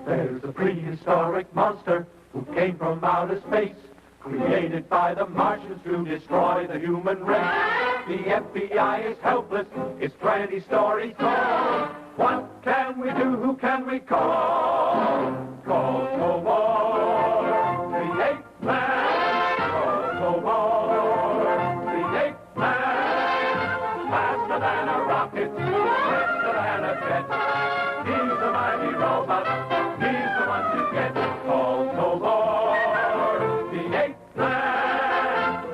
There's a prehistoric monster who came from outer space, created by the Martians to destroy the human race. The FBI is helpless, its 20 stories tall. What can we do? Who can we call? Call Tobor, the Eightman. Call Tobor, the Eightman. Faster than a rocket, swifter than a jet. He's a mighty robot, he's the one to get. Call Tobor, the Eightman.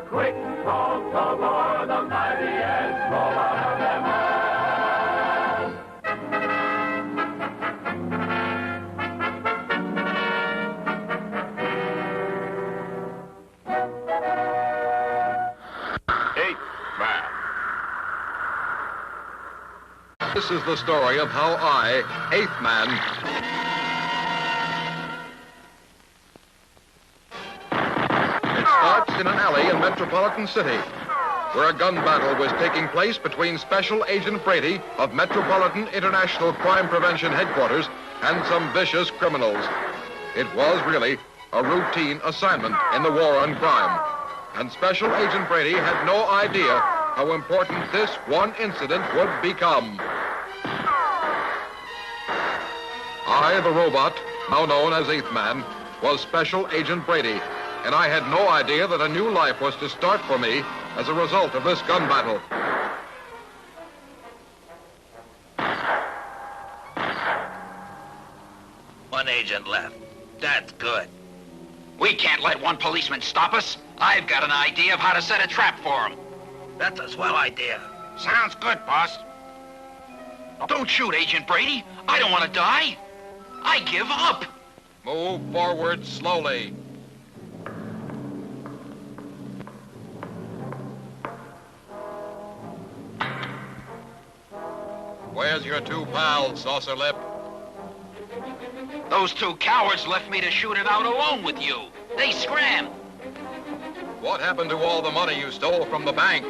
Quick, call Tobor, the mightiest robot of them all. Eightman. This is the story of how I, Eightman, it starts in an alley in Metropolitan City, where a gun battle was taking place between Special Agent Brady of Metropolitan International Crime Prevention Headquarters and some vicious criminals. It was really a routine assignment in the war on crime, and Special Agent Brady had no idea how important this one incident would become. I, the robot, now known as Eightman, was Special Agent Brady, and I had no idea that a new life was to start for me as a result of this gun battle. One agent left. That's good. We can't let one policeman stop us. I've got an idea of how to set a trap for him. That's a swell idea. Sounds good, boss. Don't shoot, Agent Brady. I don't want to die. I give up. Move forward slowly. Where's your two pals, Saucer Lip? Those two cowards left me to shoot it out alone with you. They scrammed. What happened to all the money you stole from the bank?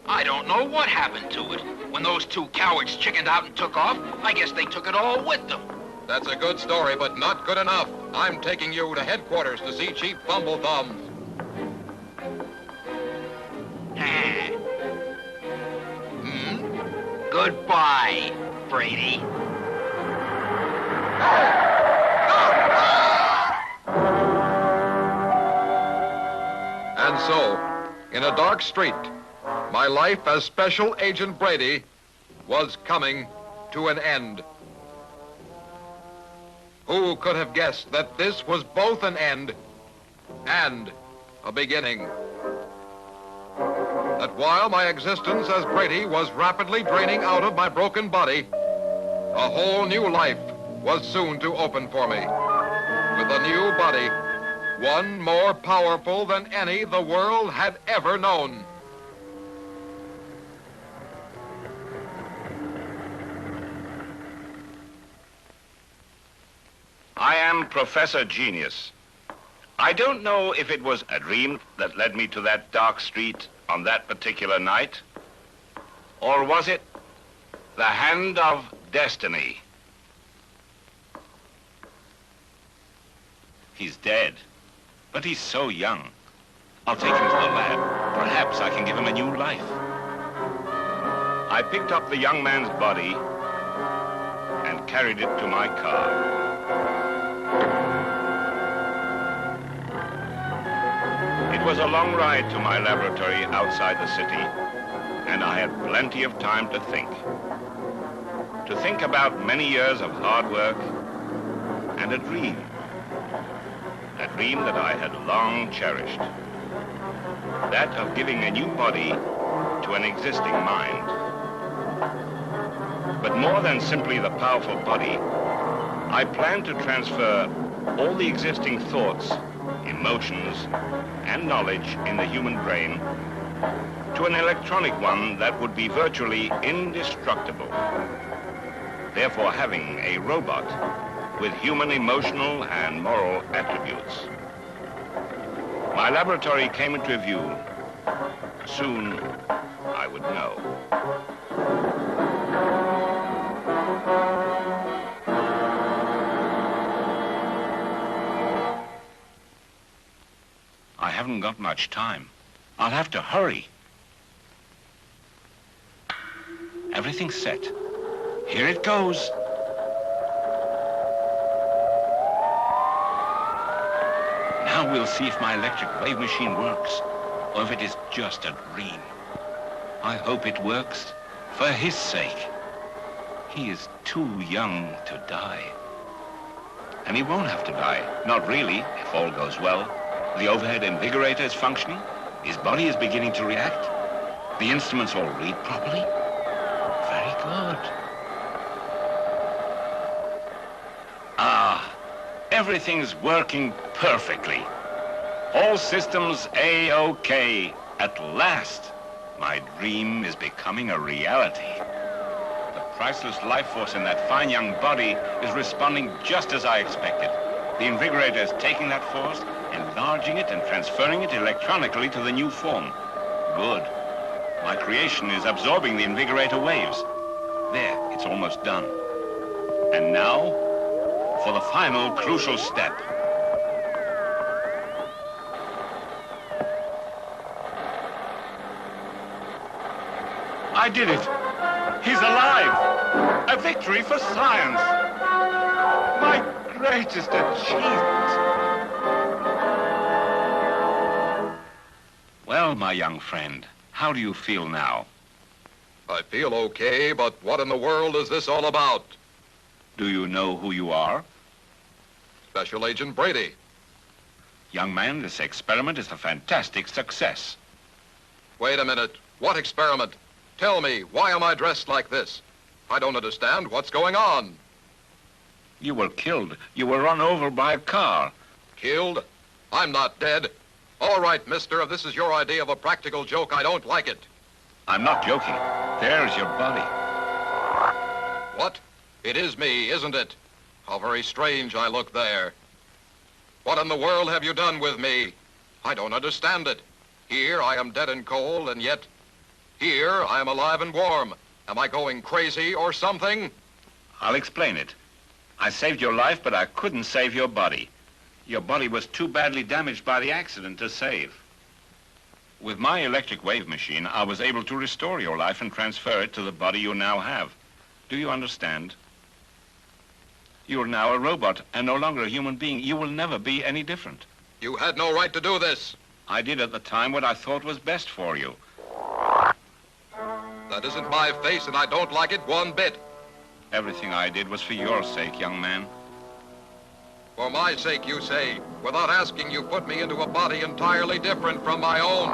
I don't know what happened to it. When those two cowards chickened out and took off, I guess they took it all with them. That's a good story, but not good enough. I'm taking you to headquarters to see Chief Bumblethumb. Goodbye, Brady. And so, in a dark street, my life as Special Agent Brady was coming to an end. Who could have guessed that this was both an end and a beginning? That while my existence as Brady was rapidly draining out of my broken body, a whole new life was soon to open for me. With a new body, one more powerful than any the world had ever known. I am Professor Genius. I don't know if it was a dream that led me to that dark street on that particular night, or was it the hand of destiny? He's dead, but he's so young. I'll take him to the lab. Perhaps I can give him a new life. I picked up the young man's body and carried it to my car. It was a long ride to my laboratory outside the city, and I had plenty of time to think. To think about many years of hard work and a dream. A dream that I had long cherished. That of giving a new body to an existing mind. But more than simply the powerful body, I planned to transfer all the existing thoughts, emotions, and knowledge in the human brain to an electronic one that would be virtually indestructible. Therefore, having a robot with human emotional and moral attributes. My laboratory came into view. Soon, I would know. I haven't got much time. I'll have to hurry. Everything's set. Here it goes. Now we'll see if my electric wave machine works, or if it is just a dream. I hope it works, for his sake. He is too young to die. And he won't have to die. Not really, if all goes well. The overhead invigorator is functioning. His body is beginning to react. The instruments all read properly. Very good. Ah, everything's working perfectly. All systems A-OK. At last, my dream is becoming a reality. The priceless life force in that fine young body is responding just as I expected. The invigorator is taking that force, enlarging it and transferring it electronically to the new form. Good. My creation is absorbing the invigorator waves. There, it's almost done. And now, for the final crucial step. I did it. He's alive. A victory for science. My greatest achievement. Well, my young friend, how do you feel now? I feel okay, but what in the world is this all about? Do you know who you are? Special Agent Brady. Young man, this experiment is a fantastic success. Wait a minute. What experiment? Tell me, why am I dressed like this? I don't understand what's going on. You were killed. You were run over by a car. Killed? I'm not dead. All right, mister, if this is your idea of a practical joke, I don't like it. I'm not joking. There's your body. What? It is me, isn't it? How very strange I look there. What in the world have you done with me? I don't understand it. Here I am dead and cold, and yet here I am alive and warm. Am I going crazy or something? I'll explain it. I saved your life, but I couldn't save your body. Your body was too badly damaged by the accident to save. With my electric wave machine, I was able to restore your life and transfer it to the body you now have. Do you understand? You're now a robot and no longer a human being. You will never be any different. You had no right to do this. I did at the time what I thought was best for you. That isn't my face, and I don't like it one bit. Everything I did was for your sake, young man. For my sake, you say. Without asking, you put me into a body entirely different from my own.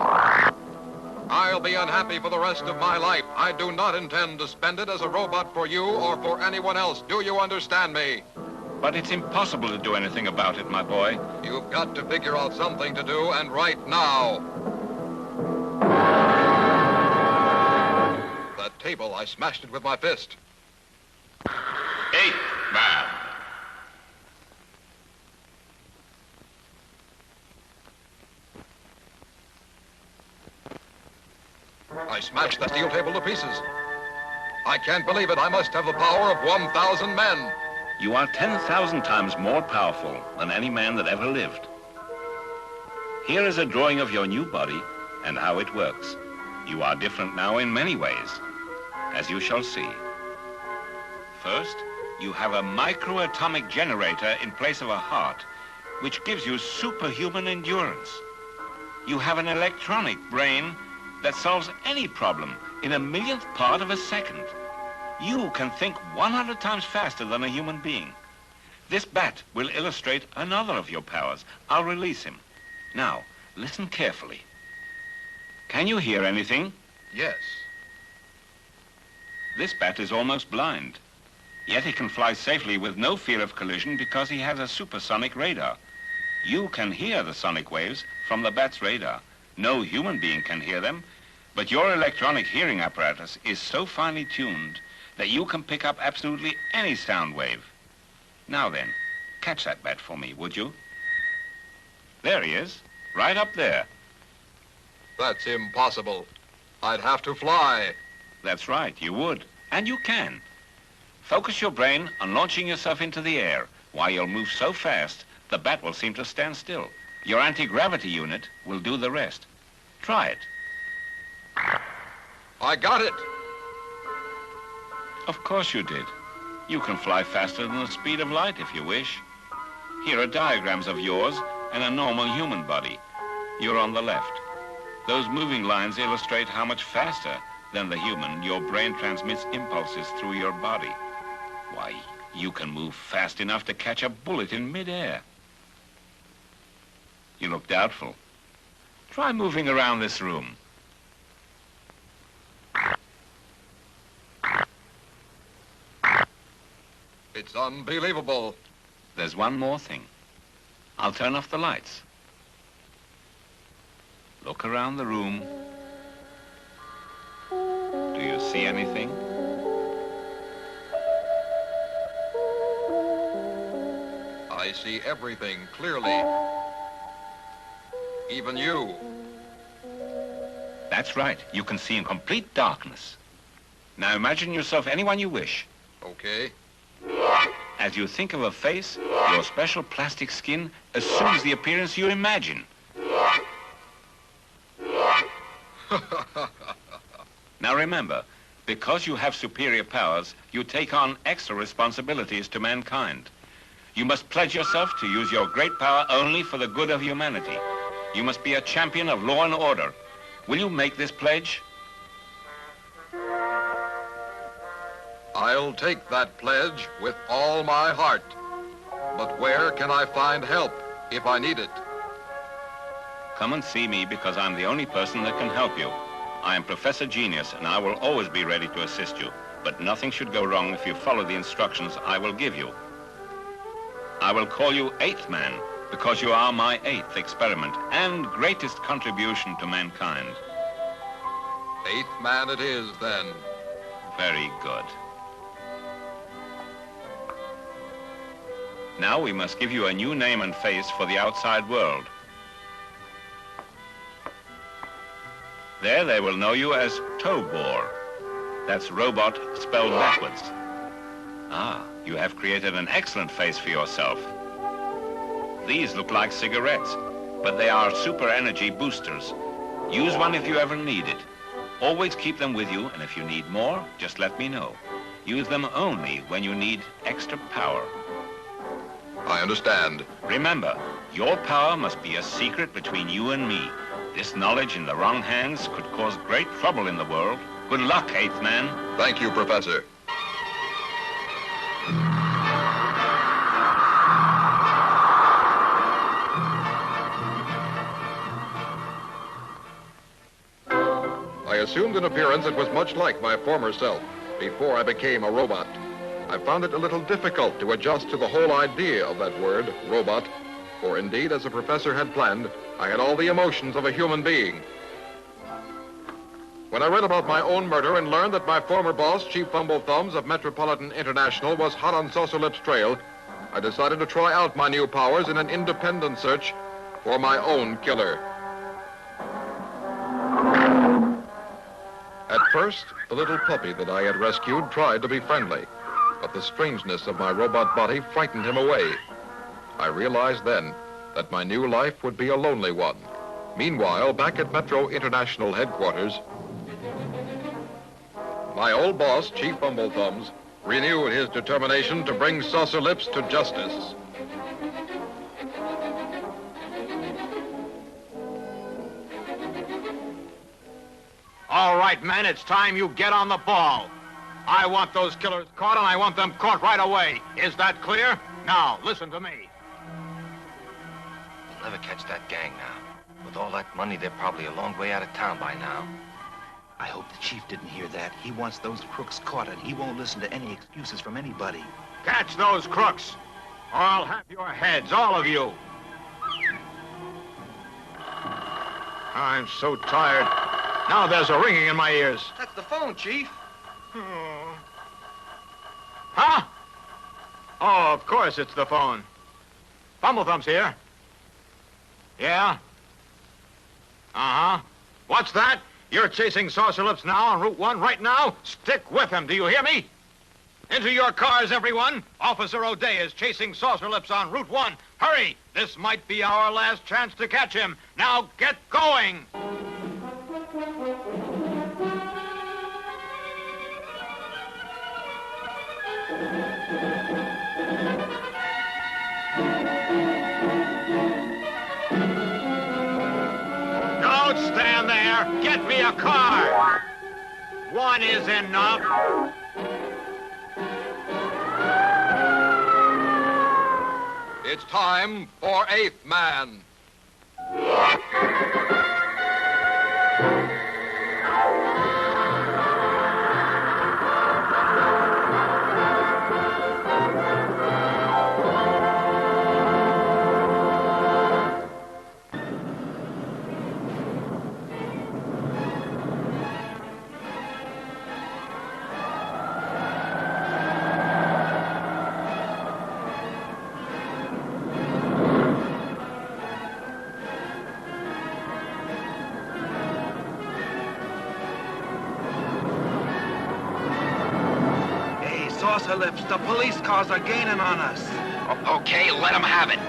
I'll be unhappy for the rest of my life. I do not intend to spend it as a robot for you or for anyone else. Do you understand me? But it's impossible to do anything about it, my boy. You've got to figure out something to do, and right now. That table, I smashed it with my fist. Eightman. I smashed the steel table to pieces. I can't believe it. I must have the power of 1,000 men. You are 10,000 times more powerful than any man that ever lived. Here is a drawing of your new body and how it works. You are different now in many ways, as you shall see. First, you have a microatomic generator in place of a heart, which gives you superhuman endurance. You have an electronic brain that solves any problem in a millionth part of a second. You can think 100 times faster than a human being. This bat will illustrate another of your powers. I'll release him. Now, listen carefully. Can you hear anything? Yes. This bat is almost blind. Yet he can fly safely with no fear of collision because he has a supersonic radar. You can hear the sonic waves from the bat's radar. No human being can hear them, but your electronic hearing apparatus is so finely tuned that you can pick up absolutely any sound wave. Now then, catch that bat for me, would you? There he is, Right up there. That's impossible. I'd have to fly. That's right, you would. And you can. Focus your brain on launching yourself into the air. While you'll move so fast, the bat will seem to stand still. Your anti-gravity unit will do the rest. Try it. I got it. Of course you did. You can fly faster than the speed of light if you wish. Here are diagrams of yours and a normal human body. You're on the left. Those moving lines illustrate how much faster than the human your brain transmits impulses through your body. Why, you can move fast enough to catch a bullet in midair. You look doubtful. Try moving around this room. It's unbelievable. There's one more thing. I'll turn off the lights. Look around the room. Do you see anything? I see everything clearly. Even you. That's right. You can see in complete darkness. Now imagine yourself anyone you wish. Okay. As you think of a face, your special plastic skin assumes the appearance you imagine. Now remember, because you have superior powers, you take on extra responsibilities to mankind. You must pledge yourself to use your great power only for the good of humanity. You must be a champion of law and order. Will you make this pledge? I'll take that pledge with all my heart. But where can I find help if I need it? Come and see me because I'm the only person that can help you. I am Professor Genius and I will always be ready to assist you. But nothing should go wrong if you follow the instructions I will give you. I will call you Eightman because you are my 8th experiment and greatest contribution to mankind. Eightman it is, then. Very good. Now we must give you a new name and face for the outside world. There they will know you as Tobor. That's robot spelled backwards. Ah, you have created an excellent face for yourself. These look like cigarettes, but they are super energy boosters. Use one if you ever need it. Always keep them with you, and if you need more, just let me know. Use them only when you need extra power. I understand. Remember, your power must be a secret between you and me. This knowledge in the wrong hands could cause great trouble in the world. Good luck, 8th man. Thank you, Professor. I assumed an appearance that was much like my former self before I became a robot. I found it a little difficult to adjust to the whole idea of that word, robot, for indeed, as the professor had planned, I had all the emotions of a human being. When I read about my own murder and learned that my former boss, Chief Fumble-Thumbs of Metropolitan International, was hot on Saucer-Lip's trail, I decided to try out my new powers in an independent search for my own killer. At first, the little puppy that I had rescued tried to be friendly, but the strangeness of my robot body frightened him away. I realized then that my new life would be a lonely one. Meanwhile, back at Metro International headquarters, my old boss, Chief Fumble-Thumbs, renewed his determination to bring Saucer-Lips to justice. All right, men, it's time you get on the ball. I want those killers caught, and I want them caught right away. Is that clear? Now, listen to me. We'll never catch that gang now. With all that money, they're probably a long way out of town by now. I hope the chief didn't hear that. He wants those crooks caught, and he won't listen to any excuses from anybody. Catch those crooks, or I'll have your heads, all of you. I'm so tired. Now there's a ringing in my ears. That's the phone, Chief. Huh? Oh, of course it's the phone. Fumble-Thumbs here. Yeah? Uh-huh. What's that? You're chasing Saucer Lips now on Route 1 right now? Stick with him, do you hear me? Into your cars, everyone. Officer O'Day is chasing Saucer Lips on Route 1. Hurry! This might be our last chance to catch him. Now get going! Don't stand there. Get me a car. One is enough. It's time for Eightman. Saucer Lips, the police cars are gaining on us. Okay, let them have it.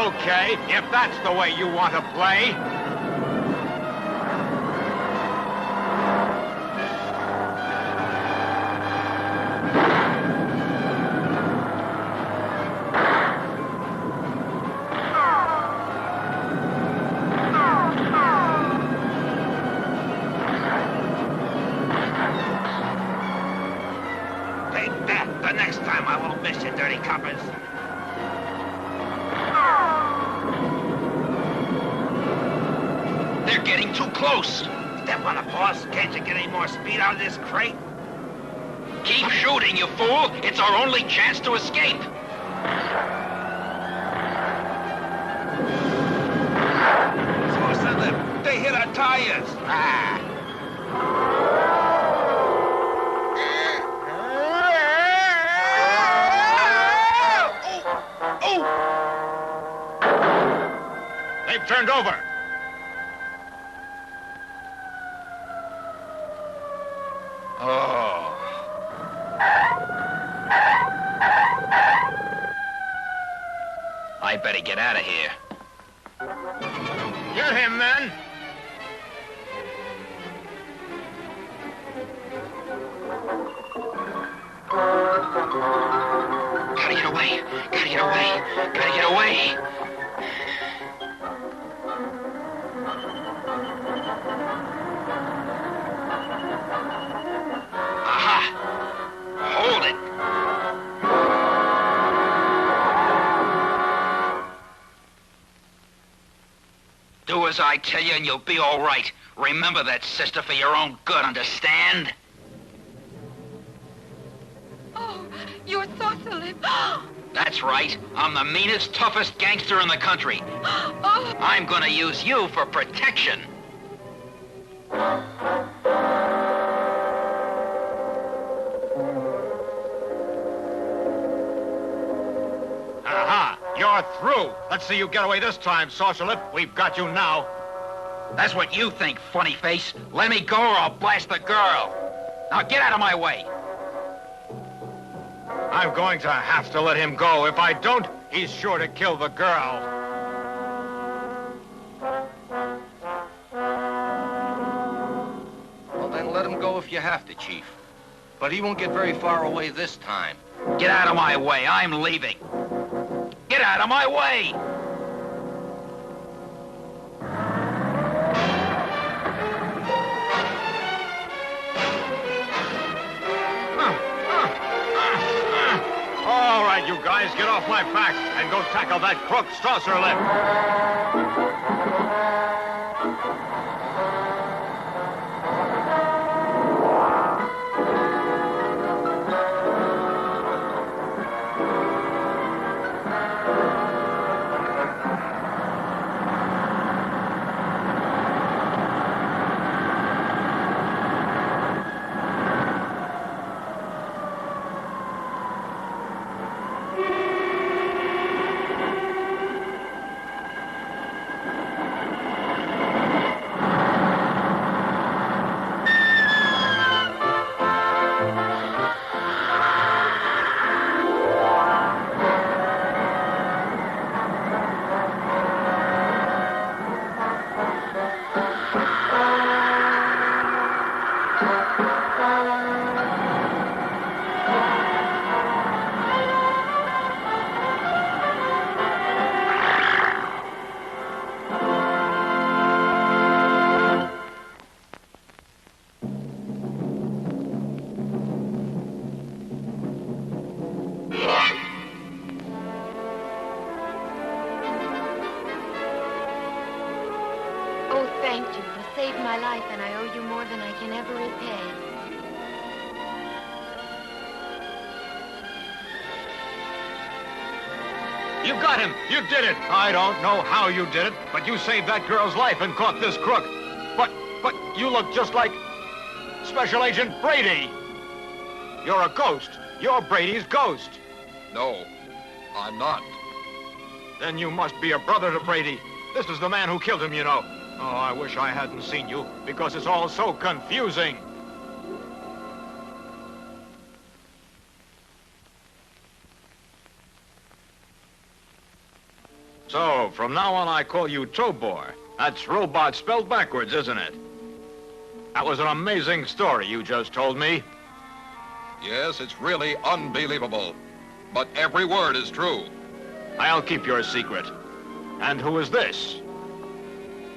Okay, if that's the way you want to play. The next time I won't miss you, dirty coppers. They're getting too close. Step on the boss. Can't you get any more speed out of this crate? Keep shooting, you fool. It's our only chance to escape. Saucer Lip, they hit our tires. They've turned over. Oh. I better get out of here. Get him, then. Gotta get away. Gotta get away. Gotta get away. Aha! Hold it. Do as I tell you and you'll be all right. Remember that, sister, for your own good, understand? Oh, you're Saucer Lip. That's right. I'm the meanest, toughest gangster in the country. Oh. I'm gonna use you for protection. Aha! You're through. Let's see you get away this time, Saucer Lip. We've got you now. That's what you think, funny face. Let me go or I'll blast the girl. Now get out of my way. I'm going to have to let him go. If I don't, he's sure to kill the girl. Well, then let him go if you have to, Chief. But he won't get very far away this time. Get out of my way. I'm leaving. Get out of my way! All right, you guys, get off my back and go tackle that crook Saucer Lip. saved my life, and I owe you more than I can ever repay. You got him! You did it! I don't know how you did it, but you saved that girl's life and caught this crook. But you look just like Special Agent Brady. You're a ghost. You're Brady's ghost. No, I'm not. Then you must be a brother to Brady. This is the man who killed him, you know. Oh, I wish I hadn't seen you, because it's all so confusing. So, from now on, I call you Tobor. That's robot spelled backwards, isn't it? That was an amazing story you just told me. Yes, it's really unbelievable. But every word is true. I'll keep your secret. And who is this?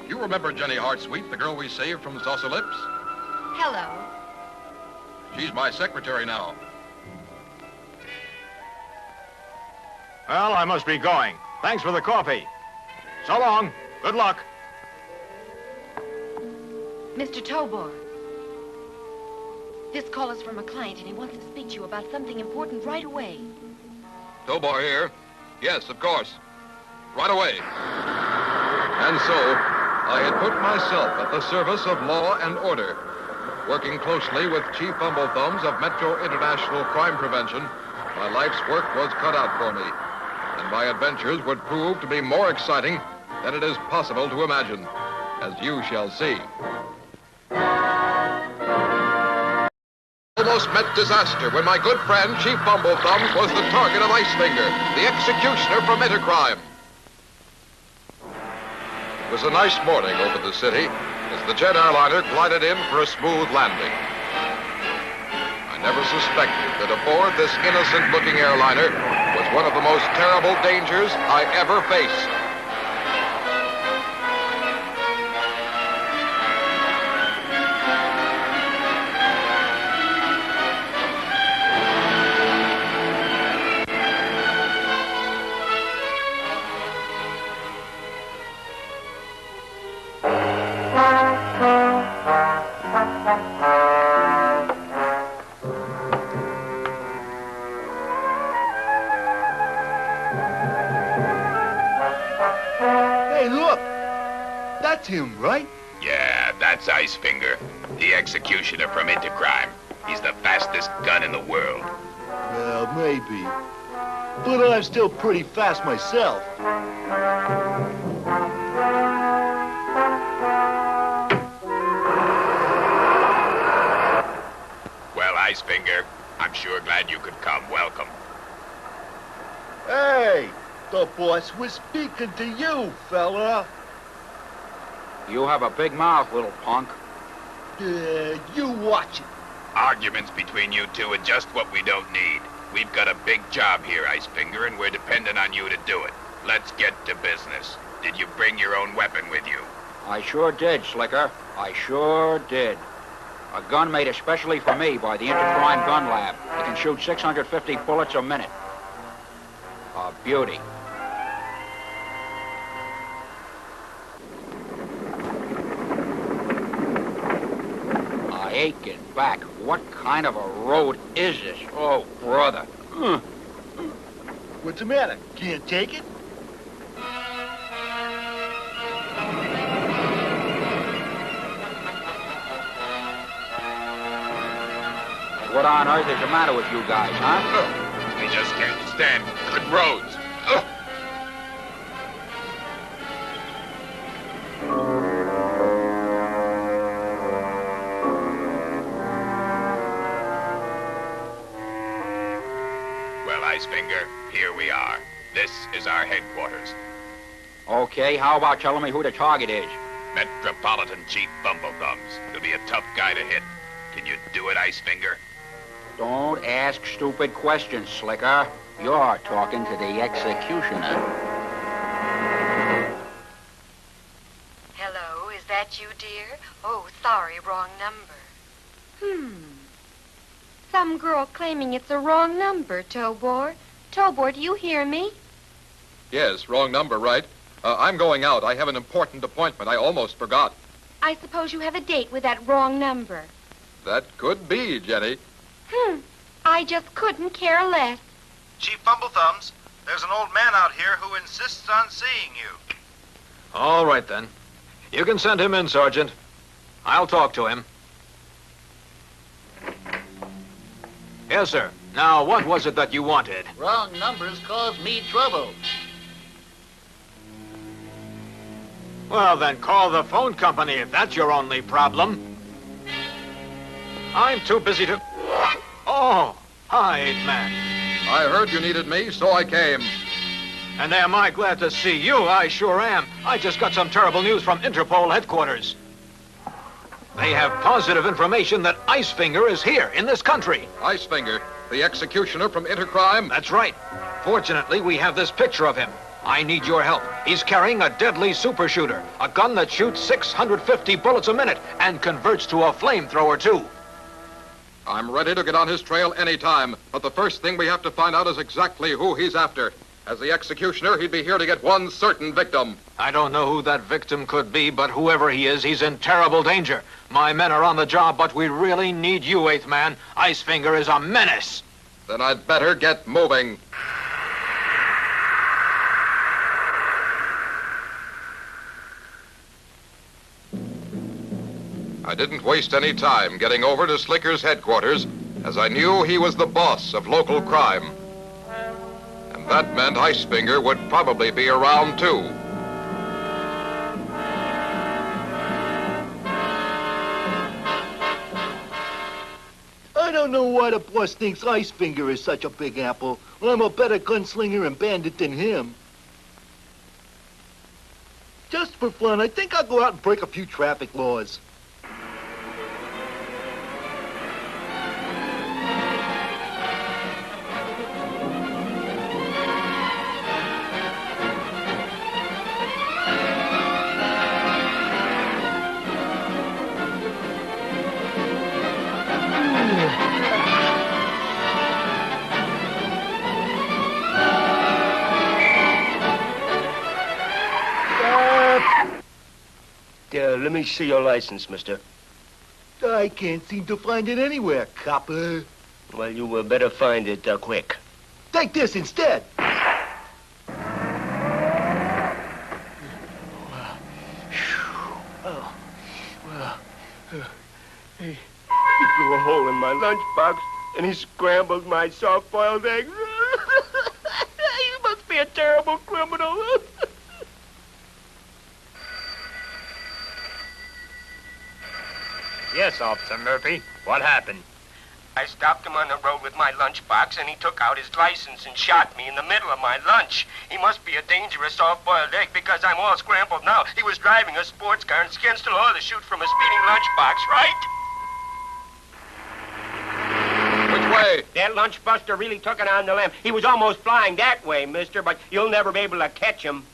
You remember Jenny Hartsweet, the girl we saved from Saucer Lips? Hello. She's my secretary now. Well, I must be going. Thanks for the coffee. So long. Good luck. Mr. Tobor. This call is from a client, and he wants to speak to you about something important right away. Tobor here. Yes, of course. Right away. And so, I had put myself at the service of law and order. Working closely with Chief Bumblethums of Metro International Crime Prevention, my life's work was cut out for me. And my adventures would prove to be more exciting than it is possible to imagine, as you shall see. Almost met disaster when my good friend Chief Bumblethums was the target of Icefinger, the executioner from Intercrime. It was a nice morning over the city as the jet airliner glided in for a smooth landing. I never suspected that aboard this innocent-looking airliner was one of the most terrible dangers I ever faced. Him, right? Yeah, that's Icefinger, the executioner from Intercrime. He's the fastest gun in the world. Well, maybe. But I'm still pretty fast myself. Well, Icefinger, I'm sure glad you could come. Welcome. Hey, the boss was speaking to you, fella. You have a big mouth, little punk. You watch it. Arguments between you two are just what we don't need. We've got a big job here, Icefinger, and we're dependent on you to do it. Let's get to business. Did you bring your own weapon with you? I sure did, Slicker. I sure did. A gun made especially for me by the Intercrime Gun Lab. It can shoot 650 bullets a minute. A beauty. Eiken back. What kind of a road is this? Oh, brother. What's the matter? Can't take it? What on earth is the matter with you guys, huh? We just can't stand good roads. Icefinger, here we are. This is our headquarters. Okay, how about telling me who the target is? Metropolitan Chief Bumblethums. He'll be a tough guy to hit. Can you do it, Icefinger? Don't ask stupid questions, Slicker. You're talking to the executioner. Hello, is that you, dear? Oh, sorry, wrong number. Some girl claiming it's a wrong number, Tobor. Tobor, do you hear me? Yes, wrong number, right? I'm going out. I have an important appointment. I almost forgot. I suppose you have a date with that wrong number. That could be, Jenny. I just couldn't care less. Chief Fumble-Thumbs, there's an old man out here who insists on seeing you. All right, then. You can send him in, Sergeant. I'll talk to him. Yes, sir. Now, what was it that you wanted? Wrong numbers cause me trouble. Well, then call the phone company if that's your only problem. I'm too busy to... Oh, hi, Eightman. I heard you needed me, so I came. And am I glad to see you? I sure am. I just got some terrible news from Interpol headquarters. They have positive information that Icefinger is here in this country. Icefinger, the executioner from Intercrime? That's right. Fortunately, we have this picture of him. I need your help. He's carrying a deadly super shooter, a gun that shoots 650 bullets a minute and converts to a flamethrower, too. I'm ready to get on his trail anytime, but the first thing we have to find out is exactly who he's after. As the executioner, he'd be here to get one certain victim. I don't know who that victim could be, but whoever he is, he's in terrible danger. My men are on the job, but we really need you, Eighth Man. Icefinger is a menace. Then I'd better get moving. I didn't waste any time getting over to Slicker's headquarters, as I knew he was the boss of local crime. And that meant Icefinger would probably be around, too. I don't know why the boss thinks Icefinger is such a big apple, when I'm a better gunslinger and bandit than him. Just for fun, I think I'll go out and break a few traffic laws. Let me see your license, mister. I can't seem to find it anywhere, copper. Well, you better find it quick. Take this instead. He blew a hole in my lunchbox, and he scrambled my soft-boiled eggs. You must be a terrible criminal. Yes, Officer Murphy. What happened? I stopped him on the road with my lunchbox, and he took out his license and shot me in the middle of my lunch. He must be a dangerous soft-boiled egg because I'm all scrambled now. He was driving a sports car, and it's against the law to shoot from a speeding lunchbox, right? Which way? That lunchbuster really took it on the limb. He was almost flying that way, mister, but you'll never be able to catch him.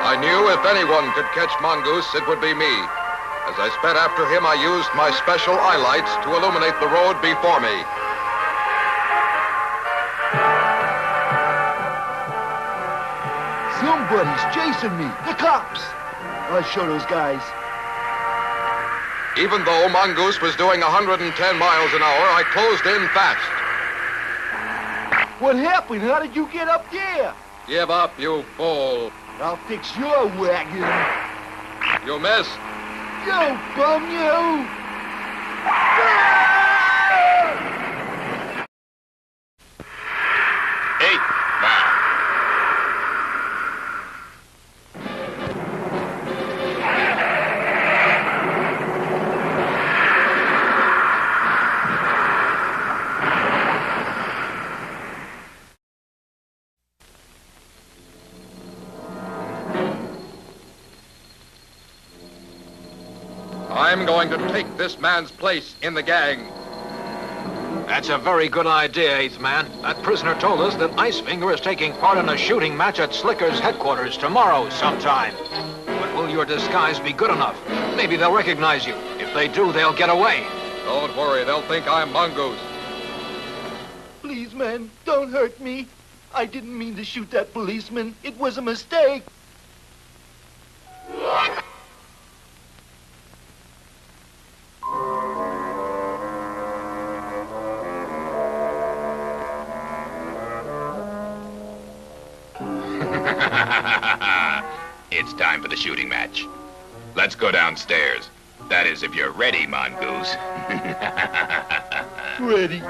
I knew if anyone could catch Mongoose, it would be me. As I sped after him, I used my special eye lights to illuminate the road before me. Somebody's chasing me. The cops. I'll show those guys. Even though Mongoose was doing 110 miles an hour, I closed in fast. What happened? How did you get up there? Give up, you fool. I'll fix your wagon. You missed. You bum, you! I'm going to take this man's place in the gang. That's a very good idea, Eighth Man. That prisoner told us that Icefinger is taking part in a shooting match at Slicker's headquarters tomorrow sometime. But will your disguise be good enough? Maybe they'll recognize you. If they do, they'll get away. Don't worry, they'll think I'm Mongoose. Please, man, don't hurt me. I didn't mean to shoot that policeman. It was a mistake. It's time for the shooting match. Let's go downstairs. That is, if you're ready, Mongoose. Ready.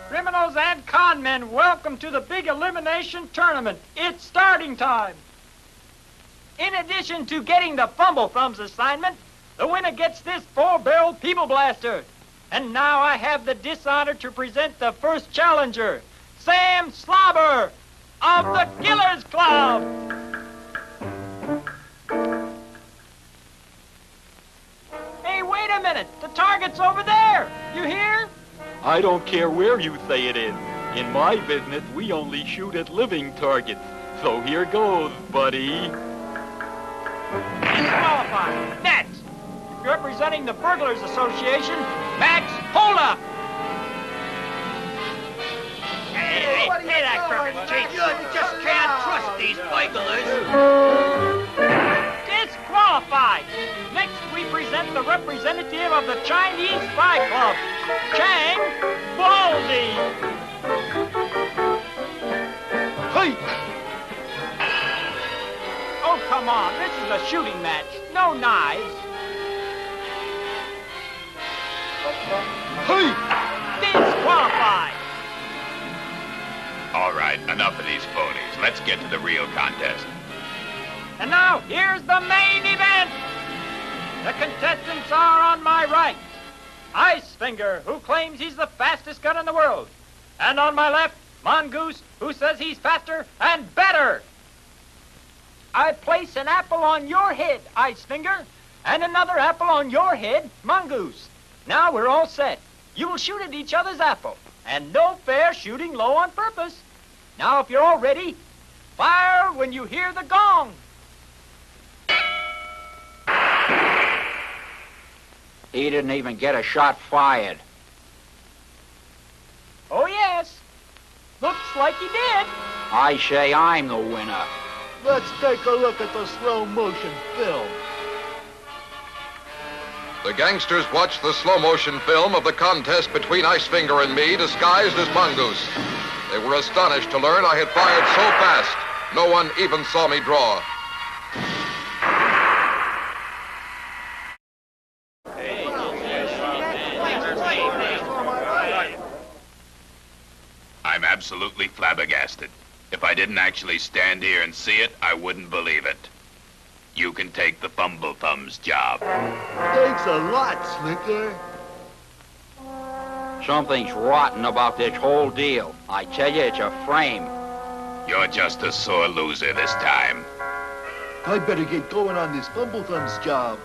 Criminals and con men, welcome to the big elimination tournament. It's starting time. In addition to getting the Fumble Thumbs assignment, the winner gets this 4-barrel People Blaster. And now I have the dishonor to present the first challenger, Sam Slobber of the Killers Club. Hey, wait a minute. The target's over there. You hear? I don't care where you say it is. In my business, we only shoot at living targets. So here goes, buddy. Disqualified. Next. Representing the Burglars Association, Max Hola. Hey, that crooked chief. You just can't trust these burglars. Disqualified. Next, we present the representative of the Chinese Spy Club, Chang Baldy. Hey! Oh, come on. This is a shooting match. No knives. Hey! Disqualified. All right, enough of these phonies. Let's get to the real contest. And now, here's the main event. The contestants are on my right. Icefinger, who claims he's the fastest gun in the world. And on my left, Mongoose, who says he's faster and better. I place an apple on your head, Icefinger, and another apple on your head, Mongoose. Now we're all set. You will shoot at each other's apple, and no fair shooting low on purpose. Now, if you're all ready, fire when you hear the gong. He didn't even get a shot fired. Oh, yes. Looks like he did. I say I'm the winner. Let's take a look at the slow-motion film. The gangsters watched the slow-motion film of the contest between Icefinger and me, disguised as Mongoose. They were astonished to learn I had fired so fast, no one even saw me draw. I'm absolutely flabbergasted. If I didn't actually stand here and see it, I wouldn't believe it. You can take the Fumble Thumbs job. Thanks a lot, Slicker. Something's rotten about this whole deal. I tell you, it's a frame. You're just a sore loser this time. I better get going on this Fumble Thumbs job.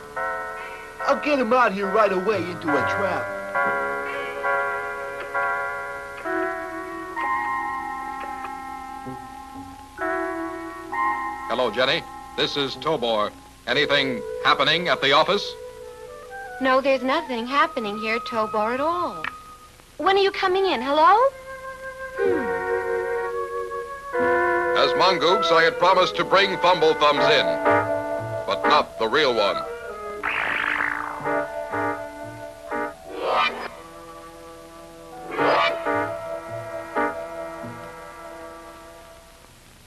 I'll get him out here right away into a trap. Hello, Jenny. This is Tobor. Anything happening at the office? No, there's nothing happening here, Tobor, at all. When are you coming in? Hello? As Mongoose, I had promised to bring Fumble Thumbs in, but not the real one.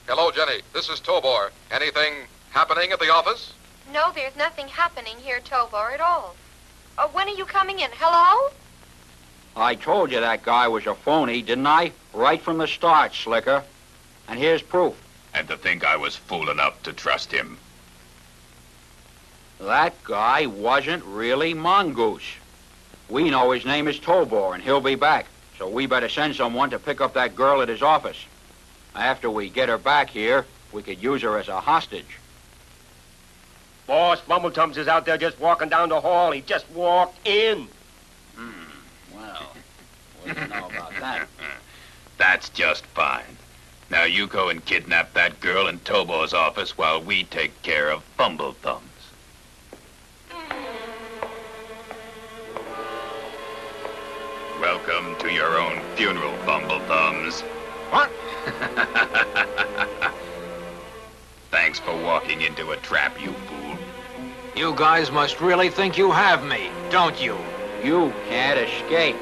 Hello, Jenny. This is Tobor. Anything happening at the office? No, there's nothing happening here, Tobor, at all. When are you coming in? Hello? I told you that guy was a phony, didn't I? Right from the start, Slicker. And here's proof. And to think I was fool enough to trust him. That guy wasn't really Mongoose. We know his name is Tobor, and he'll be back. So we better send someone to pick up that girl at his office. After we get her back here, we could use her as a hostage. Boss, Bumbletums is out there just walking down the hall. He just walked in. Well, what do you know about that? That's just fine. Now you go and kidnap that girl in Tobor's office while we take care of Bumble Thumbs. Welcome to your own funeral, Bumble Thumbs. What? Thanks for walking into a trap, you fool. You guys must really think you have me, don't you? You can't escape.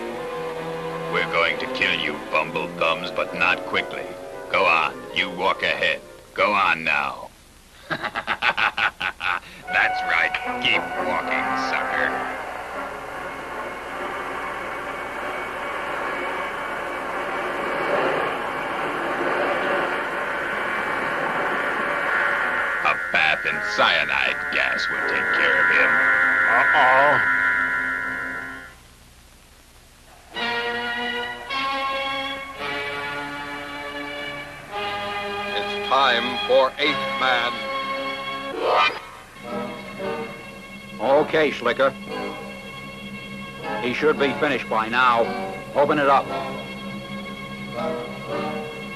We're going to kill you, Bumble Thumbs, but not quickly. Go on, you walk ahead. Go on now. That's right. Keep walking, sucker. A bath in cyanide gas will take care of him. Uh-oh. Time for Eightman. Okay, Slicker. He should be finished by now. Open it up.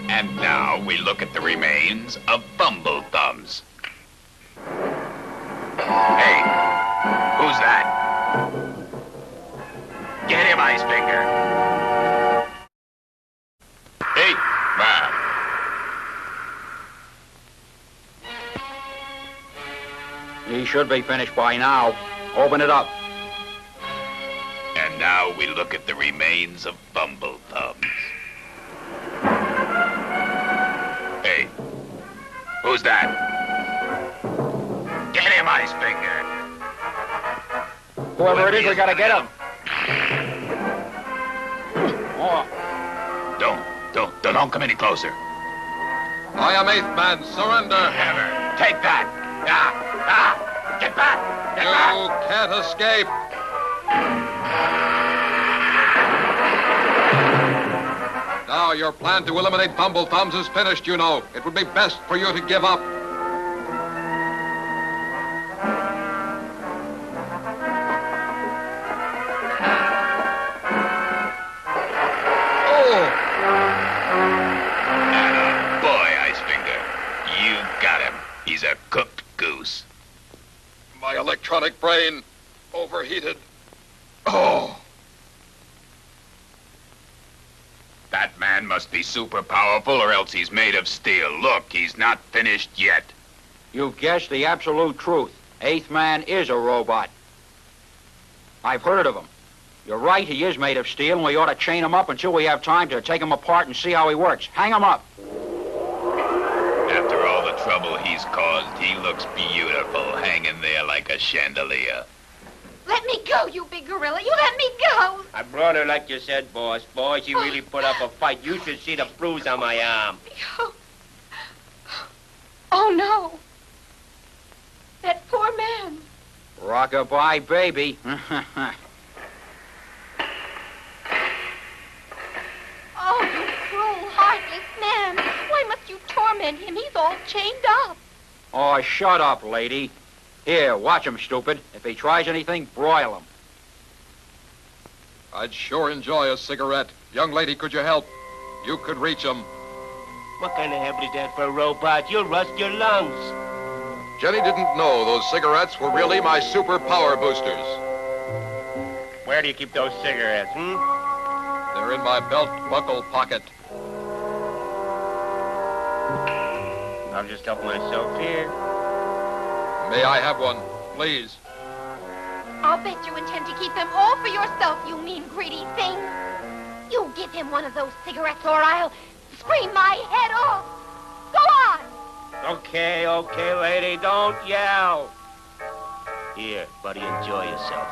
And now we look at the remains of Bumble Thumbs. Hey, who's that? Get him, Ice Finger. Hey, man. He should be finished by now. Open it up. And now we look at the remains of Bumble Thumbs. Hey, who's that? Get him, Ice Finger. Whoever it is, we gotta get him. Oh. Don't come any closer. I am Eightman. Surrender. Never. Take that. Get back! Get back! You can't escape. Now your plan to eliminate Bumble Thumbs is finished, you know. It would be best for you to give up. Oh! Atta boy, Ice Finger. You got him. He's a cooked goose. My electronic brain overheated. Oh! That man must be super powerful or else he's made of steel. Look, he's not finished yet. You've guessed the absolute truth. Eightman is a robot. I've heard of him. You're right, he is made of steel, and we ought to chain him up until we have time to take him apart and see how he works. Hang him up. After all the trouble he's caused, he looks beautiful, hanging there like a chandelier. Let me go, you big gorilla. You let me go. I brought her like you said, boss. Boy, she really put up a fight. You should see the bruise on my arm. Oh, no. That poor man. Rock-a-bye, baby. Oh, you cruel, heartless man. Why must you torment him? He's all chained up. Oh, shut up, lady. Here, watch him, stupid. If he tries anything, broil him. I'd sure enjoy a cigarette. Young lady, could you help? You could reach him. What kind of habit is that for a robot? You'll rust your lungs. Jenny didn't know those cigarettes were really my super power boosters. Where do you keep those cigarettes, They're in my belt buckle pocket. I'll just help myself here. May I have one, please? I'll bet you intend to keep them all for yourself, you mean greedy thing. You give him one of those cigarettes or I'll scream my head off. Go on. Okay, lady, don't yell. Here, buddy, enjoy yourself.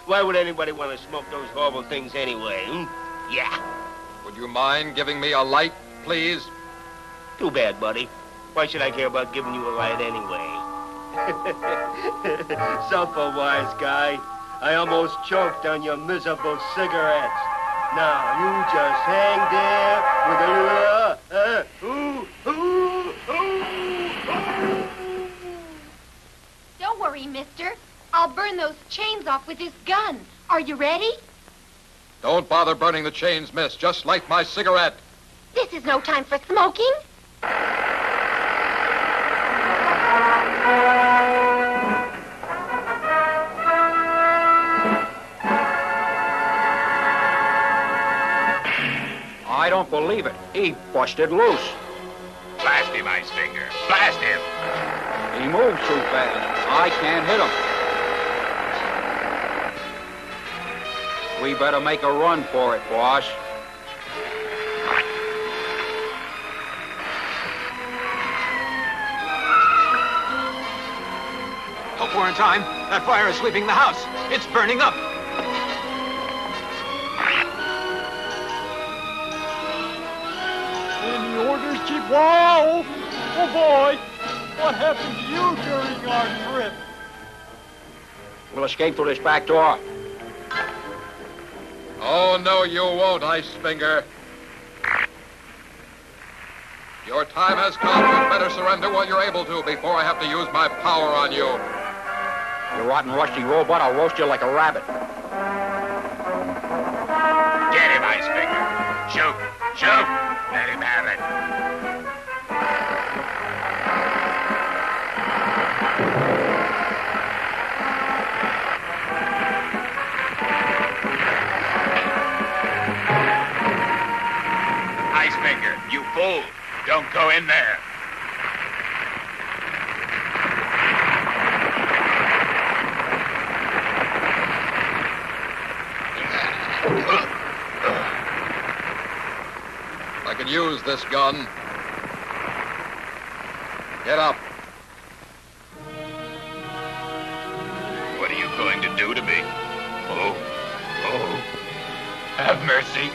Why would anybody want to smoke those horrible things anyway? Yeah. Would you mind giving me a light, please? Too bad, buddy. Why should I care about giving you a light anyway? Self-a-wise guy. I almost choked on your miserable cigarettes. Now, you just hang there with a... Don't worry, mister. I'll I'll burn those chains off with this gun. Are you ready? Don't bother burning the chains, miss. Just light my cigarette. This is no time for smoking. I don't believe it. He busted loose. Blast him, Ice Finger. Blast him. He moves too fast. I can't hit him. We better make a run for it, boss. Hope we're in time. That fire is sweeping the house. It's burning up. Any orders, Chief? Whoa! Oh, boy! What happened to you during our trip? We'll escape through this back door. Oh, no, you won't, Ice Finger. Your time has come. You'd better surrender while you're able to before I have to use my power on you. You rotten, rusty robot, I'll roast you like a rabbit. Get him, Ice Finger. Shoot. Shoot. Let him have it. Ice Finger, you fool. Don't go in there. I could use this gun. Get up. What are you going to do to me? Oh. Have mercy.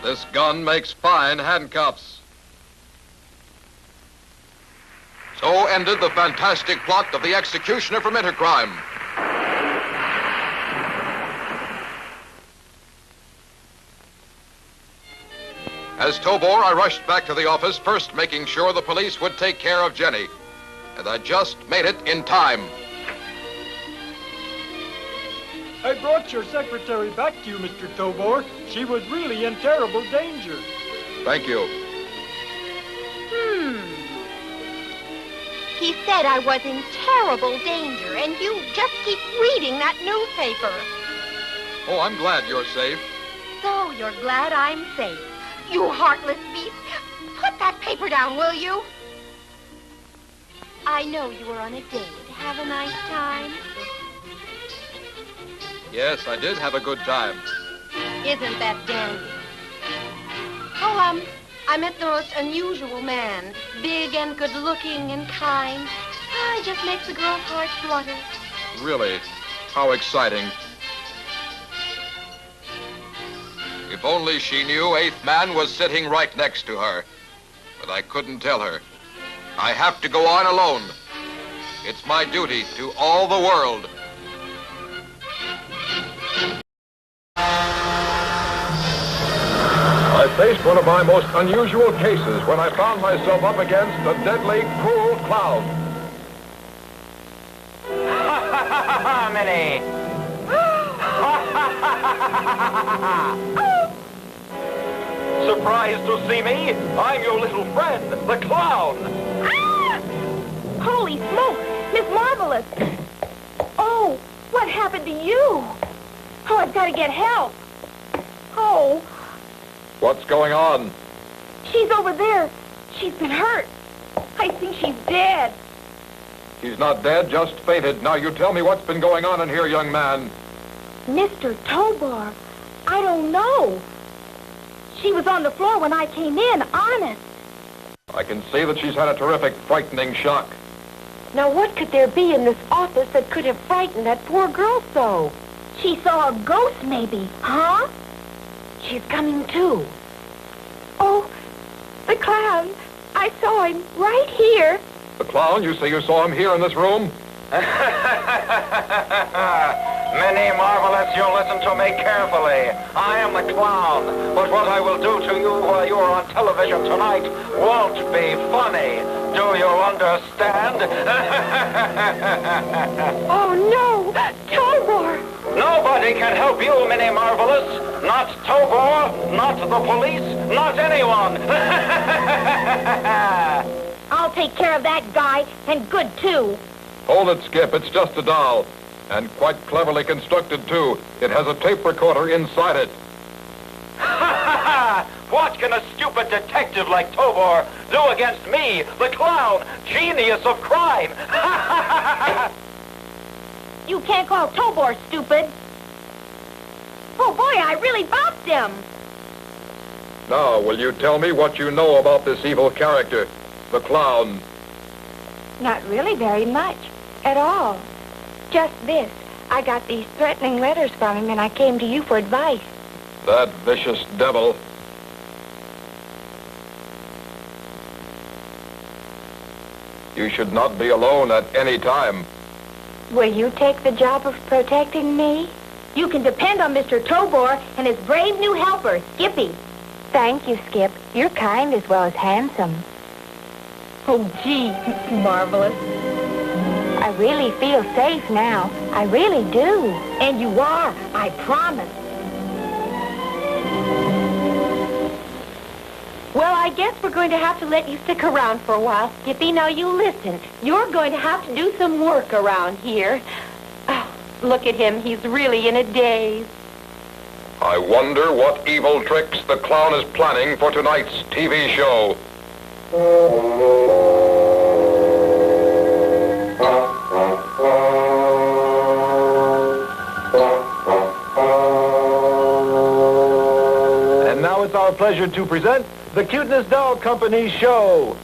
This gun makes fine handcuffs. So ended the fantastic plot of the executioner from Intercrime. As Tobor, I rushed back to the office, first making sure the police would take care of Jenny. And I just made it in time. I brought your secretary back to you, Mr. Tobor. She was really in terrible danger. Thank you. He said I was in terrible danger, and you just keep reading that newspaper. Oh, I'm glad you're safe. So you're glad I'm safe. You heartless beast. Put that paper down, will you? I know you were on a date. Have a nice time. Yes, I did have a good time. Isn't that dandy? Oh, I met the most unusual man. Big and good-looking and kind. Oh, it just makes a girl's heart flutter. Really? How exciting. If only she knew Eightman was sitting right next to her. But I couldn't tell her. I have to go on alone. It's my duty to all the world. I faced one of my most unusual cases when I found myself up against a deadly, cruel clown. Harmony! Surprised to see me? I'm your little friend, the clown. Ah! Holy smoke! Miss Marvelous! Oh, what happened to you? Oh, I've got to get help. Oh, What's going on? she's over there. She's been hurt. I think she's dead. He's not dead, just fainted. Now you tell me what's been going on in here, young man. Mr. Tobor, I don't know. She was on the floor when I came in, honest. I can see that she's had a terrific, frightening shock. Now, what could there be in this office that could have frightened that poor girl so? She saw a ghost, maybe, huh? She's coming too. Oh, the clown. I saw him right here. The clown? You say you saw him here in this room? Many Marvelous, you listen to me carefully. I am the clown, but what I will do to you while you are on television tonight won't be funny. Do you understand? Oh, no! Tobor! Nobody can help you, Mini Marvelous. Not Tobor, not the police, not anyone. I'll take care of that guy, and good, too. Hold it, Skip. It's just a doll. And quite cleverly constructed, too. It has a tape recorder inside it. What can a stupid detective like Tobor do against me, the clown, genius of crime? You can't call Tobor stupid. Oh, boy, I really bopped him. Now, will you tell me what you know about this evil character, the clown? Not really very much at all. Just this. I got these threatening letters from him, and I came to you for advice. That vicious devil. You should not be alone at any time. Will you take the job of protecting me? You can depend on Mr. Tobor and his brave new helper, Skippy. Thank you, Skip. You're kind as well as handsome. Oh, gee, Marvelous. I really feel safe now. I really do. And you are, I promise. Well, I guess we're going to have to let you stick around for a while, Skippy. Now, you listen. You're going to have to do some work around here. Oh, look at him. He's really in a daze. I wonder what evil tricks the clown is planning for tonight's TV show. And now it's our pleasure to present the Cuteness Doll Company show,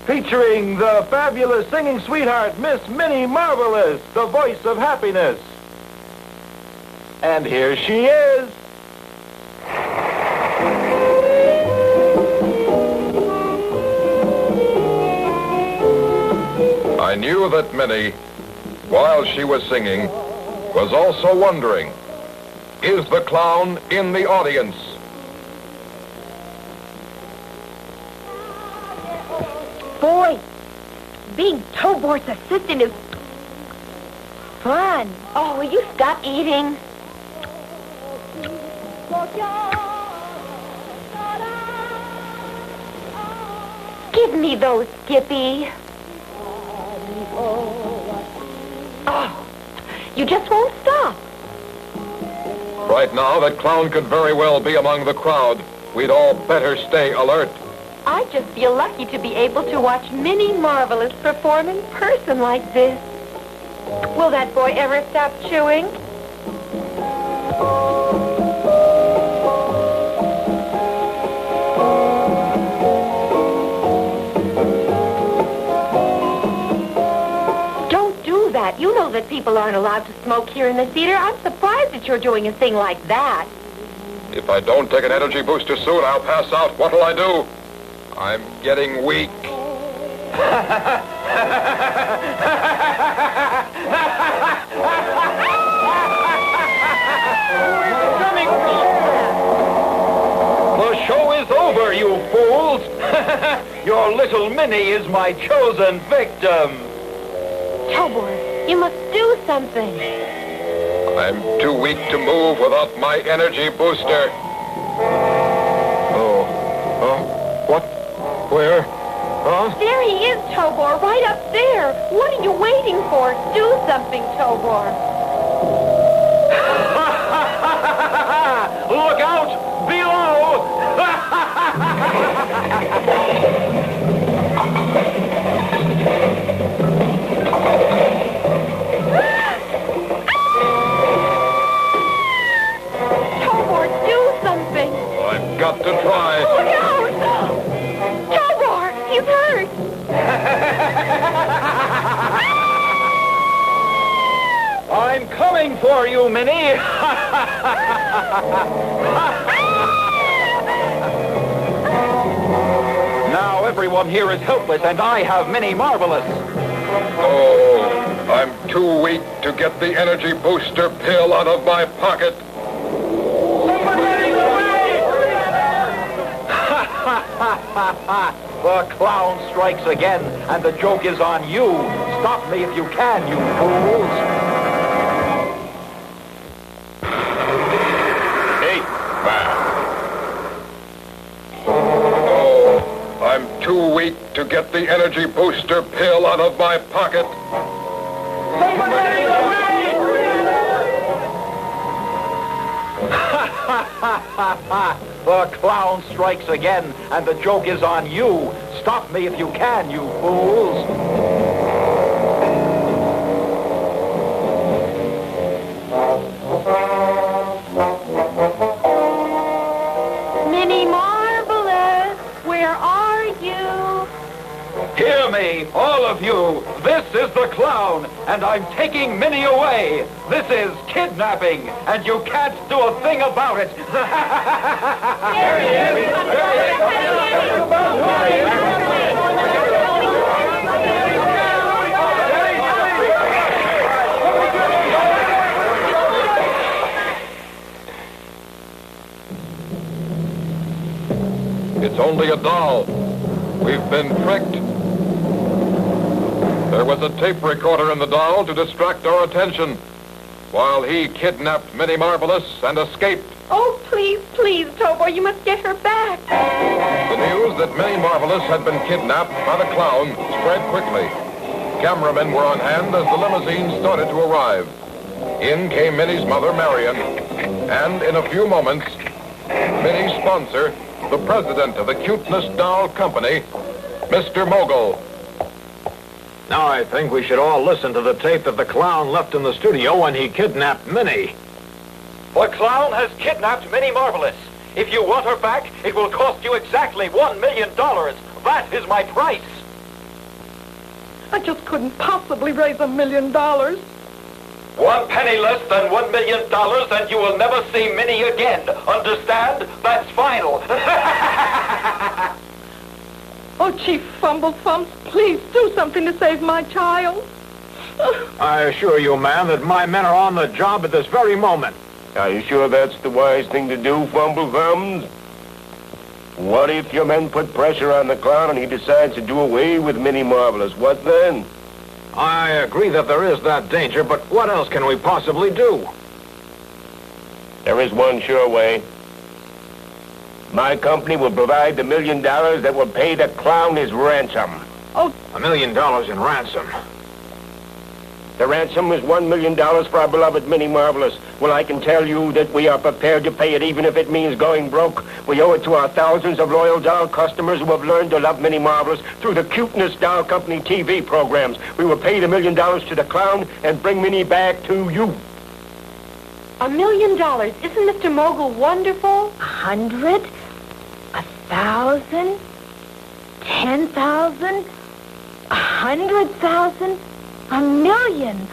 featuring the fabulous singing sweetheart, Miss Minnie Marvelous, the voice of happiness. And here she is. I knew that Minnie, while she was singing, was also wondering, is the clown in the audience? Boy, being Tobor's assistant is fun. Oh, will you stop eating? Give me those, Skippy. Oh, you just won't stop. Right now, that clown could very well be among the crowd. We'd all better stay alert. I just feel lucky to be able to watch Minnie Marvelous perform in person like this. Will that boy ever stop chewing? Don't do that. You know that people aren't allowed to smoke here in the theater. I'm surprised that you're doing a thing like that. If I don't take an energy booster soon, I'll pass out. What'll I do? I'm getting weak. The show is over, you fools. Your little Minnie is my chosen victim. Tobor, you must do something. I'm too weak to move without my energy booster. What? Where? Huh? There he is, Tobor, right up there. What are you waiting for? Do something, Tobor. Look out! Below! Tobor, do something. I've got to try. Look out! Tobor, he's hurt. I'm coming for you, Minnie. Now everyone here is helpless, and I have Minnie Marvelous. Oh, I'm too weak to get the energy booster pill out of my pocket. The clown strikes again, and the joke is on you. Stop me if you can, you fools. Oh, I'm too weak to get the energy booster pill out of my pocket. The clown strikes again, and the joke is on you. Stop me if you can, you fools. Minnie Marvelous, where are you? Hear me, all of you. This is the clown, and I'm taking Minnie away. This is kidnapping, and you can't do a thing about it. There he is. It's only a doll. We've been tricked. There was a tape recorder in the doll to distract our attention while he kidnapped Minnie Marvelous and escaped. Oh, please, please, Tobor, you must get her back. The news that Minnie Marvelous had been kidnapped by the clown spread quickly. Cameramen were on hand as the limousine started to arrive. In came Minnie's mother, Marion, and in a few moments, Minnie's sponsor, the president of the Cuteness Doll Company, Mr. Mogul. Now I think we should all listen to the tape that the clown left in the studio when he kidnapped Minnie. The clown has kidnapped Minnie Marvelous. If you want her back, it will cost you exactly $1 million. That is my price. I just couldn't possibly raise $1 million. 1 penny less than $1 million, and you will never see Minnie again. Understand? That's final. Oh, Chief Fumble-Fumps, please do something to save my child. I assure you, ma'am, that my men are on the job at this very moment. Are you sure that's the wise thing to do, Fumble-Thumbs? What if your men put pressure on the clown and he decides to do away with Minnie Marvelous? What then? I agree that there is that danger, but what else can we possibly do? There is one sure way. My company will provide the $1 million that will pay the clown his ransom. Oh, $1 million in ransom. The ransom is $1 million for our beloved Minnie Marvelous. Well, I can tell you that we are prepared to pay it, even if it means going broke. We owe it to our thousands of loyal doll customers who have learned to love Minnie Marvelous through the Cuteness Doll Company TV programs. We will pay the $1 million to the clown and bring Minnie back to you. $1 million. Isn't Mr. Mogul wonderful? 100? 1,000? 10,000? 100,000? $1 million?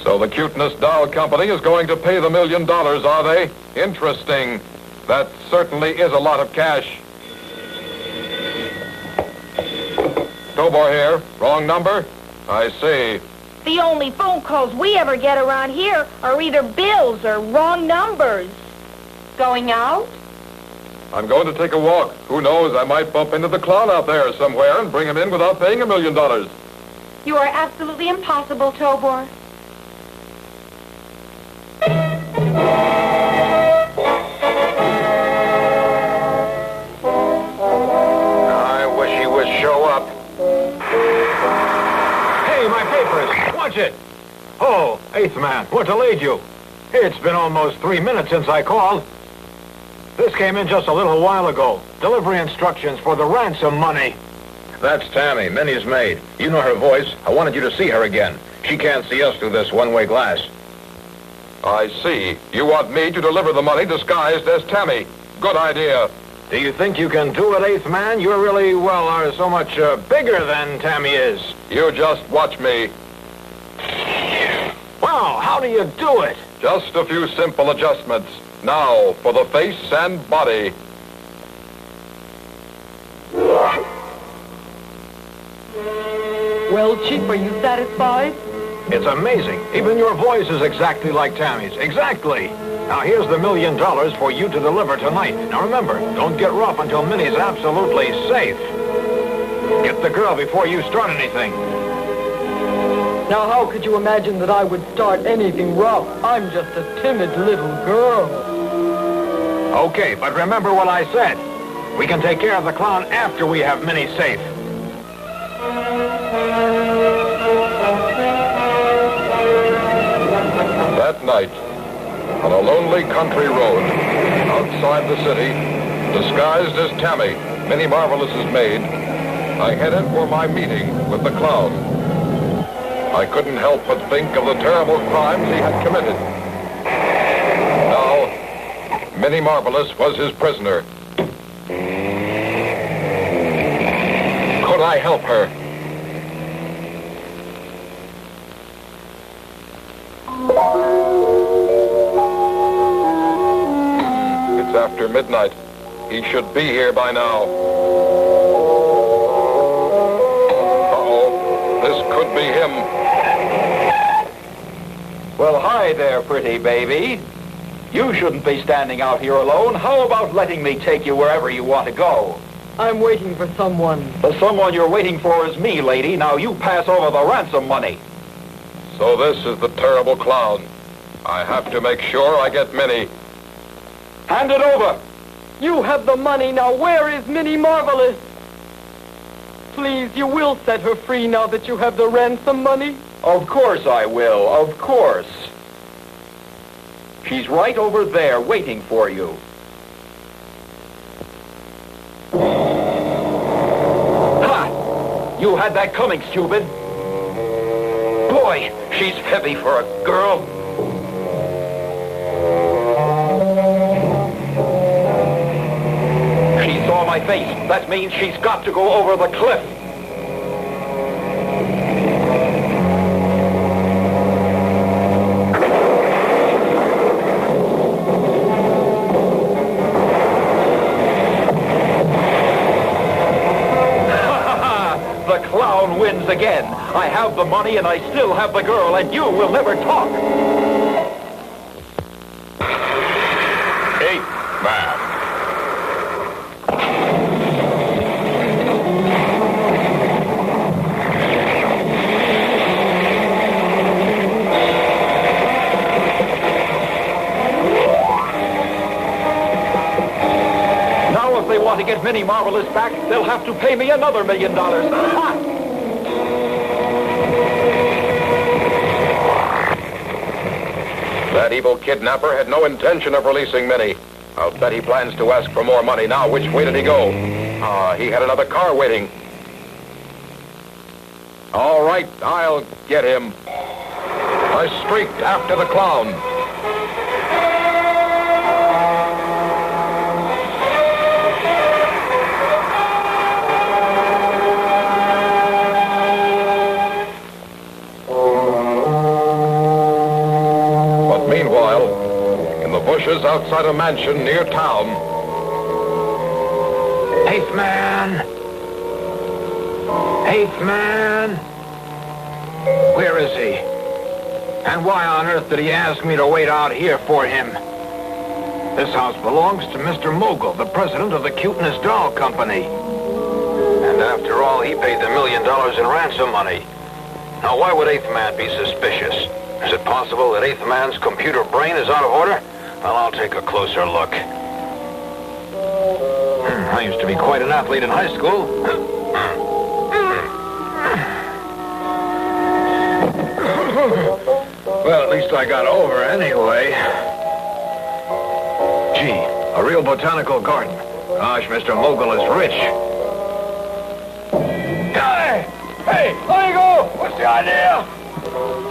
So the Cuteness Doll Company is going to pay the $1 million, are they? Interesting. That certainly is a lot of cash. Tobor here. Wrong number? I see. The only phone calls we ever get around here are either bills or wrong numbers. Going out? I'm going to take a walk. Who knows, I might bump into the clown out there somewhere and bring him in without paying $1 million. You are absolutely impossible, Tobor. I wish he would show up. Hey, my papers. Watch it. Oh, Eightman, what delayed you? It's been almost 3 minutes since I called. This came in just a little while ago. Delivery instructions for the ransom money. That's Tammy, Minnie's maid. You know her voice. I wanted you to see her again. She can't see us through this one-way glass. I see. You want me to deliver the money disguised as Tammy. Good idea. Do you think you can do it, Eightman? You're really, well, are so much bigger than Tammy is. You just watch me. Wow, how do you do it? Just a few simple adjustments. Now, for the face and body. Well, Chief, are you satisfied? It's amazing. Even your voice is exactly like Tammy's. Exactly. Now, here's the $1 million for you to deliver tonight. Now, remember, don't get rough until Minnie's absolutely safe. Get the girl before you start anything. Now, how could you imagine that I would start anything rough? I'm just a timid little girl. Okay, but remember what I said. We can take care of the clown after we have Minnie safe. That night, on a lonely country road outside the city, disguised as Tammy, Minnie Marvelous's maid, I headed for my meeting with the clown. I couldn't help but think of the terrible crimes he had committed. Now, Minnie Marvelous was his prisoner. Could I help her? It's after midnight. He should be here by now. Uh-oh, this could be him. Well, hi there, pretty baby. You shouldn't be standing out here alone. How about letting me take you wherever you want to go? I'm waiting for someone. The someone you're waiting for is me, lady. Now you pass over the ransom money. So this is the terrible clown. I have to make sure I get Minnie. Hand it over. You have the money. Now where is Minnie Marvelous? Please, you will set her free now that you have the ransom money? Of course I will. Of course. She's right over there waiting for you. Ha! You had that coming, stupid. Boy, she's heavy for a girl. She saw my face. That means she's got to go over the cliff. The clown wins again. I have the money and I still have the girl, and you will never talk. Eightman. Now, if they want to get Minnie Marvelous back, they'll have to pay me another $1 million. Ha! That evil kidnapper had no intention of releasing Minnie. I'll bet he plans to ask for more money now. Which way did he go? He had another car waiting. All right, I'll get him. I streaked after the clown. Bushes outside a mansion near town. Eightman! Eightman! Where is he? And why on earth did he ask me to wait out here for him? This house belongs to Mr. Mogul, the president of the Cuteness Doll Company. And after all, he paid the $1 million in ransom money. Now, why would Eightman be suspicious? Is it possible that Eightman's computer brain is out of order? Well, I'll take a closer look. I used to be quite an athlete in high school. Well, at least I got over anyway. Gee, a real botanical garden. Gosh, Mr. Mogul is rich. Hey, let me go! What's the idea?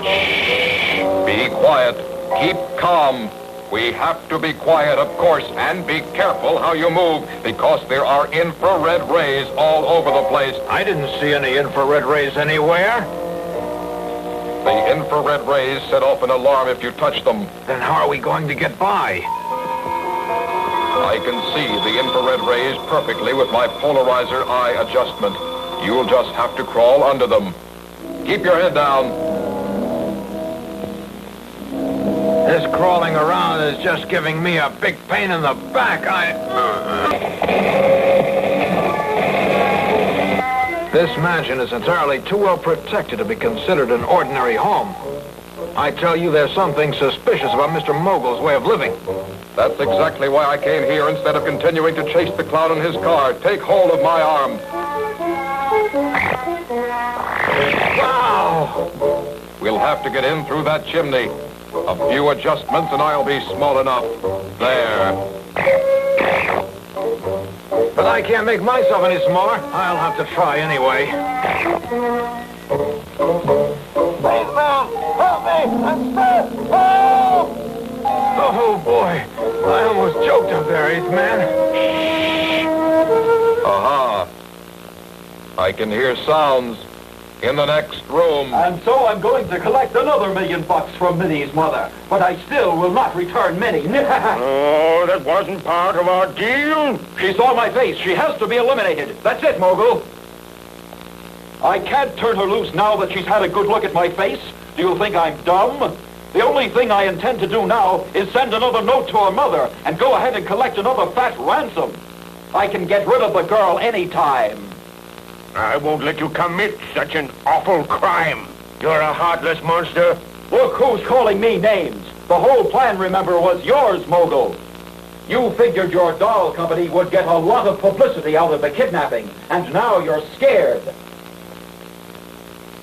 Shh. Be quiet. Keep calm. We have to be quiet, of course, and be careful how you move, because there are infrared rays all over the place. I didn't see any infrared rays anywhere. The infrared rays set off an alarm if you touch them. Then how are we going to get by? I can see the infrared rays perfectly with my polarizer eye adjustment. You'll just have to crawl under them. Keep your head down. This crawling around is just giving me a big pain in the back. This mansion is entirely too well protected to be considered an ordinary home. I tell you, there's something suspicious about Mr. Mogul's way of living. That's exactly why I came here instead of continuing to chase the clown in his car. Take hold of my arm. Wow! We'll have to get in through that chimney. A few adjustments and I'll be small enough. There. But I can't make myself any smaller. I'll have to try anyway. Please, man! Help me! I'm stuck! Help! Oh, boy. I almost choked up there, Eightman. Aha. I can hear sounds in the next room. And so I'm going to collect another $1 million from Minnie's mother. But I still will not return Minnie. Oh, that wasn't part of our deal. She saw my face. She has to be eliminated. That's it, Mogul. I can't turn her loose now that she's had a good look at my face. Do you think I'm dumb? The only thing I intend to do now is send another note to her mother and go ahead and collect another fat ransom. I can get rid of the girl anytime. I won't let you commit such an awful crime. You're a heartless monster. Look who's calling me names. The whole plan, remember, was yours, Mogul. You figured your doll company would get a lot of publicity out of the kidnapping, and now you're scared.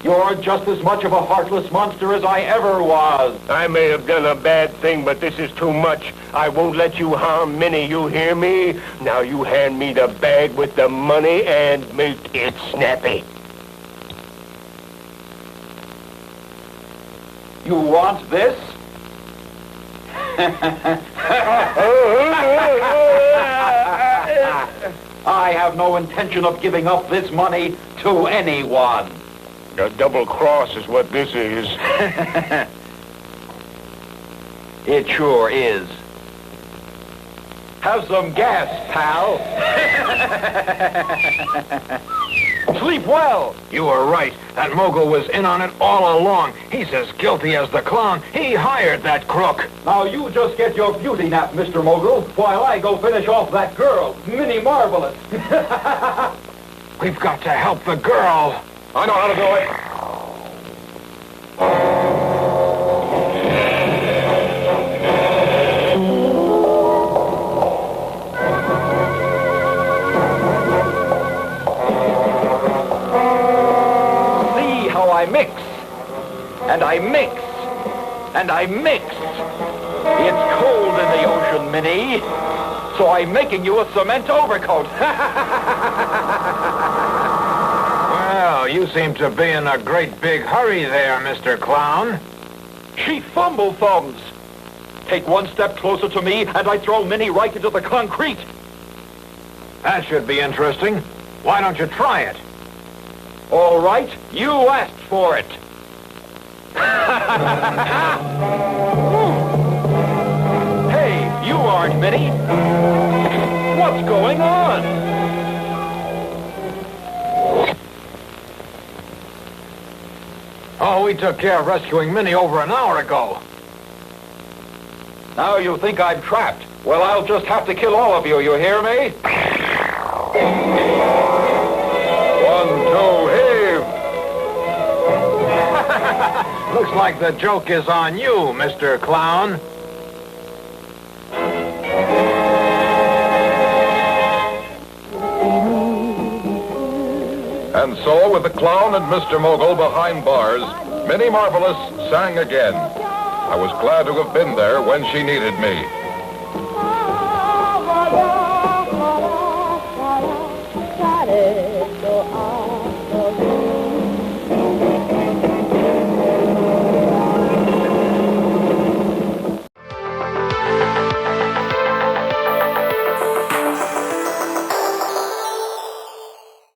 You're just as much of a heartless monster as I ever was. I may have done a bad thing, but this is too much. I won't let you harm Minnie, you hear me? Now you hand me the bag with the money and make it snappy. You want this? I have no intention of giving up this money to anyone. A double cross is what this is. It sure is. Have some gas, pal. Sleep well. You were right. That Mogul was in on it all along. He's as guilty as the clown. He hired that crook. Now you just get your beauty nap, Mr. Mogul, while I go finish off that girl, Minnie Marvelous. We've got to help the girl. I know how to do it. See how I mix. And I mix. And I mix. It's cold in the ocean, Minnie. So I'm making you a cement overcoat. Well, you seem to be in a great big hurry there, Mr. Clown. She fumble thumbs. Take one step closer to me, and I throw Minnie right into the concrete. That should be interesting. Why don't you try it? All right, you asked for it. Hey, you aren't Minnie. What's going on? Oh, we took care of rescuing Minnie over an hour ago. Now you think I'm trapped. Well, I'll just have to kill all of you, you hear me? 1, 2, heave! Looks like the joke is on you, Mr. Clown. And so, with the clown and Mr. Mogul behind bars, Minnie Marvelous sang again. I was glad to have been there when she needed me. Got it.